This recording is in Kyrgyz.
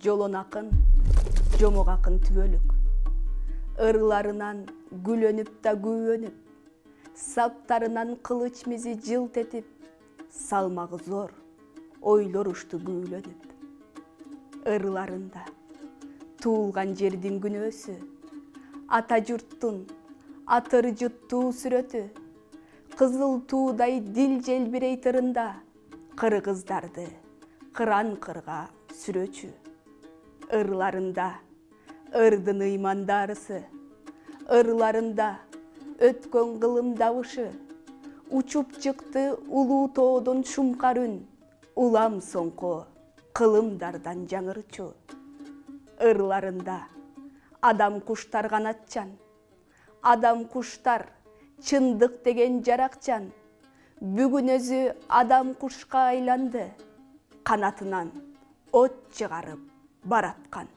жолон акын, жомок акын түбөлүк. Ырларынан гүлөнүп да күйөнүп, саптарынан кылыч мизи жылт этип, салмагы зор, ойлор ушту күүлөнүп. Ырларында туулган жердин күнөөсү, ата журттун атыр жуттуу сүрөтү, кызыл туудай дил желбирей тырында, кыргыздарды кыран кырга сүрөчү. Ырларында ырдын ыймандарысы, ырларында өткөн кылым дабышы, учуп чыкты улуу тоодон шумкар үн, улам соңко кылымдардан жаңырчу. Ырларында адам куштар канатчан, адам куштар чындык деген жаракчан, бүгүн өзү адам кушка айланды, канатынан от чыгарып бараткан.